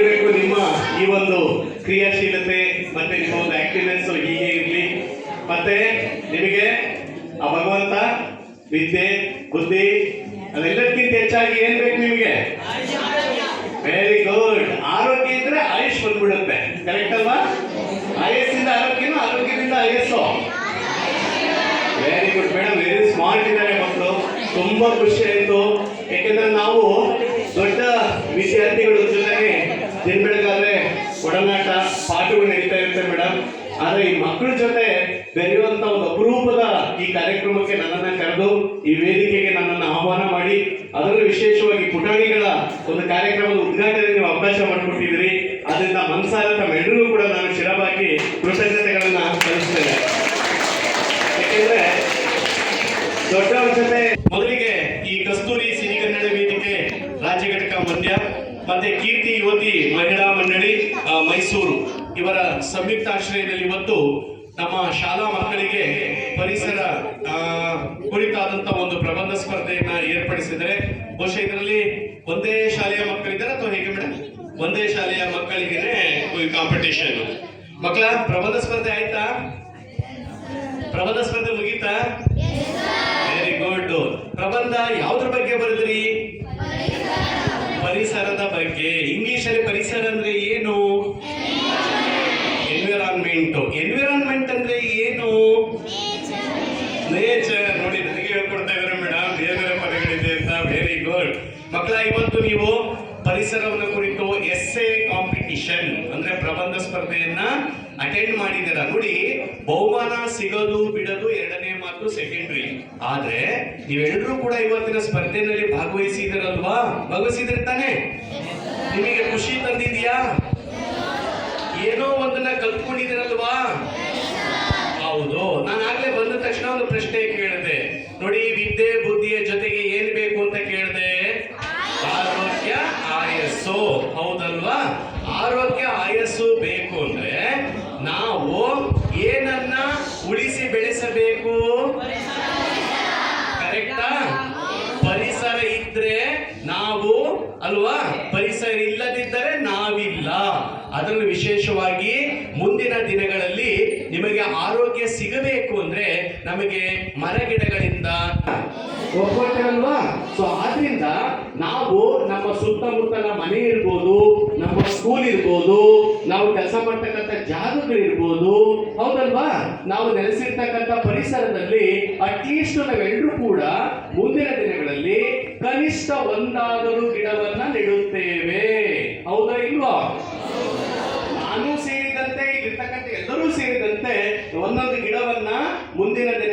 ಹೇಗಿರಬೇಕು ನಿಮ್ಮ ಈ ಒಂದು ಕ್ರಿಯಾಶೀಲತೆ ಮತ್ತೆ ನಿಮ್ಮ ಒಂದು ಆಕ್ಟಿವ್ನೆಸ್ ಹೀಗೆ ಇರಲಿ. ಮತ್ತೆ ನಿಮಗೆ ಆ ಭಗವಂತ ವಿದ್ಯೆ ಬುದ್ಧಿ ಅದೆಲ್ಲದಕ್ಕಿಂತ ಹೆಚ್ಚಾಗಿ ಏನ್ ಬೇಕು ನಿಮಗೆ? Very good. ಆರೋಗ್ಯ ಇದ್ರೆ ಆಯುಷ್ ಬಂದ್ಬಿಡುತ್ತೆ. ಕರೆಕ್ಟ್ ಅಲ್ವಾ? ಆಯಸ್ಸಿಂದ ಆರೋಗ್ಯನೂ, ಆರೋಗ್ಯದಿಂದ ಆಯಸ್ಸು. Very good madam, very smart ಇದ್ದಾರೆ ಮಕ್ಕಳು. ತುಂಬಾ ಖುಷಿ ಆಯ್ತು. ಯಾಕೆಂದ್ರೆ ನಾವು ದೊಡ್ಡ ವಿದ್ಯಾರ್ಥಿಗಳ ಜೊತೆಗೆ ದಿನ ಬೆಳಗಾದ್ರೆ ಒಡನಾಟ ಪಾಠಗಳು ನಡೀತಾ ಇರುತ್ತೆ ಮೇಡಮ್. ಆದ್ರೆ ಈ ಮಕ್ಕಳ ಜೊತೆ ಬೆರೆಯುವಂತ ಒಂದು ಅಪರೂಪದ ಈ ಕಾರ್ಯಕ್ರಮಕ್ಕೆ ನನ್ನನ್ನ ಕರೆದು ಈ ವೇದಿಕೆಗೆ ನನ್ನನ್ನು ಆಹ್ವಾನ ಮಾಡಿ ಅದರಲ್ಲೂ ವಿಶೇಷವಾಗಿ ಪುಟಾಣಿಗಳ ಒಂದು ಕಾರ್ಯಕ್ರಮದ ಉದ್ಘಾಟನೆಗೆ ನೀವು ಅವಕಾಶ ಮಾಡಿಕೊಟ್ಟಿದ್ದೀರಿ. ಅದರಿಂದ ಮನಸಾರ ತಮ್ಮೆಲ್ಲರಿಗೂ ಕೂಡ ನಾನು ಶಿರಬಾಗಿ ಕೃತಜ್ಞತೆಗಳನ್ನ ಸಲ್ಲಿಸ್ತೇನೆ. ಯಾಕೆಂದ್ರೆ ದೊಡ್ಡವರ ಜೊತೆ ಮೊದಲಿಗೆ ಈ ಕಸ್ತೂರಿ ಸಿರಿಗನ್ನಡ ವೇದಿಕೆ ರಾಜ್ಯ ಘಟಕ ಮಂಡ್ಯ ಮತ್ತೆ ಕೀರ್ತಿ ಯುವತಿ ಮಹಿಳಾ ಮಂಡಳಿ ಮೈಸೂರು ಇವರ ಸಂಯುಕ್ತ ಆಶ್ರಯದಲ್ಲಿ ಇವತ್ತು ನಮ್ಮ ಶಾಲಾ ಮಕ್ಕಳಿಗೆ ಪರಿಸರ ಕುರಿತಾದಂತ ಒಂದು ಪ್ರಬಂಧ ಸ್ಪರ್ಧೆಯನ್ನ ಏರ್ಪಡಿಸಿದರೆ ಬಹುಶಃ ಇದರಲ್ಲಿ ಒಂದೇ ಶಾಲೆಯ ಮಕ್ಕಳಿದ್ದಾರೆ ಅಥವಾ ಹೇಗೆ ಮೇಡಮ್? ಒಂದೇ ಶಾಲೆಯ ಮಕ್ಕಳಿಗೆ ಕಾಂಪಿಟೇಷನ್. ಮಕ್ಕಳ ಪ್ರಬಂಧ ಸ್ಪರ್ಧೆ ಆಯ್ತಾ? ಪ್ರಬಂಧ ಸ್ಪರ್ಧೆ ಮುಗೀತಾ? Very good. ಪ್ರಬಂಧ ಯಾವ್ದ್ರ ಬಗ್ಗೆ ಬರೆದ್ರಿ? ಪರಿಸರದ ಬಗ್ಗೆ. ಇಂಗ್ಲಿಷ್ ಅಲ್ಲಿ ಪರಿಸರ ಅಂದ್ರೆ ಏನು? ಎನ್ವಿರಾನ್ಮೆಂಟ್. ಎನ್ವಿರಾನ್ಮೆಂಟ್ ಅಂದ್ರೆ ಏನು? ನೇಚರ್. ನೋಡಿ, ನನಗೆ ಹೇಳ್ಕೊಡ್ತಾ ಇದ್ದಾರೆ ಮೇಡಮ್, ಬೇರೆ ಬೇರೆ ಪದಗಳಿದೆ ಅಂತ. Very good. ಮಕ್ಕಳ, ಇವತ್ತು ನೀವು ಪರಿಸರವನ್ನು ಕುರಿತು ಎಸ್ಸೆ ಕಾಂಪಿಟಿಷನ್ ಅಂದ್ರೆ ಪ್ರಬಂಧ ಸ್ಪರ್ಧೆಯನ್ನ ಅಟೆಂಡ್ ಮಾಡಿದ್ದೀರಾ. ನೋಡಿ, ಬಹುಮಾನ ಸಿಗೋದು ಬಿಡೋದು ಎರಡನೇ ಮಾತು, ಸೆಕೆಂಡ್ರಿ. ಆದ್ರೆ ನೀವೆಲ್ಲರೂ ಕೂಡ ಇವತ್ತಿನ ಸ್ಪರ್ಧೆಯಲ್ಲಿ ಭಾಗವಹಿಸಿದಿರಲ್ವಾ? ಭಾಗವಹಿಸಿದ್ರೆ ತಾನೆ ನಿಮಗೆ ಖುಷಿ ತಂದಿದ್ಯಾ? ಏನೋ ಒಂದನ್ನ ಕಲ್ತ್ಕೊಂಡಿದ್ದೀರಲ್ವಾ? ಹೌದು. ನಾನು ಆಗ್ಲೇ ಬಂದ ತಕ್ಷಣ ಒಂದು ಪ್ರಶ್ನೆ ಕೇಳಿದೆ. ನೋಡಿ, ವಿದ್ಯೆ ಬುದ್ಧಿಯ ಜೊತೆಗೆ ಏನ್ ಬೇಕು ಅಂತ ಕೇಳಿದೆ? ಆರೋಗ್ಯ ಆಯಸ್ಸು. ಹೌದಲ್ವಾ? ಆರೋಗ್ಯ ಆಯಸ್ಸು ಬೇಕು ಅಂದ್ರೆ ನಾವು ಏನನ್ನ ಉಳಿಸಿ ಬೆಳೆಸಬೇಕು? ಕರೆಕ್ಟಾ? ಪರಿಸರ ಇದ್ರೆ ನಾವು ಅಲ್ವಾ? ಪರಿಸರ ಇಲ್ಲದಿದ್ದರೆ ನಾವಿಲ್ಲ. ಅದರಲ್ಲೂ ವಿಶೇಷವಾಗಿ ಮುಂದಿನ ದಿನಗಳಲ್ಲಿ ನಿಮಗೆ ಆರೋಗ್ಯ ಸಿಗಬೇಕು ಅಂದ್ರೆ ನಮಗೆ ಮರಗಿಡಗಳಿಂದ ಒಪ್ಕೊಳ್ತೇವಲ್ವಾ? ಸೊ ಆದ್ರಿಂದ ನಾವು ನಮ್ಮ ಸುತ್ತಮುತ್ತಲ ಮನೆ ಇರ್ಬೋದು, ನಮ್ಮ ಸ್ಕೂಲ್ ಇರ್ಬೋದು, ನಾವು ಕೆಲಸ ಮಾಡ್ತಕ್ಕಂಥ ಜಾಗಗಳಿರ್ಬೋದು, ಹೌದಲ್ವಾ? ನಾವು ನೆಲೆಸಿರ್ತಕ್ಕಂಥ ಪರಿಸರದಲ್ಲಿ ಅಟ್ಲೀಸ್ಟ್ ನಾವೆಲ್ಲರೂ ಕೂಡ ಮುಂದಿನ ದಿನಗಳಲ್ಲಿ ಕನಿಷ್ಠ ಒಂದಾದರೂ ಗಿಡವನ್ನ ನೆಡುತ್ತೇವೆ. ಹೌದಾ ಇಲ್ವಾ? ನಾನು ಸೇರಿದಂತೆ ಇಲ್ಲಿರ್ತಕ್ಕಂಥ ಎಲ್ಲರೂ ಸೇರಿದಂತೆ ಒಂದೊಂದು ಗಿಡವನ್ನ ಮುಂದಿನ ದಿನ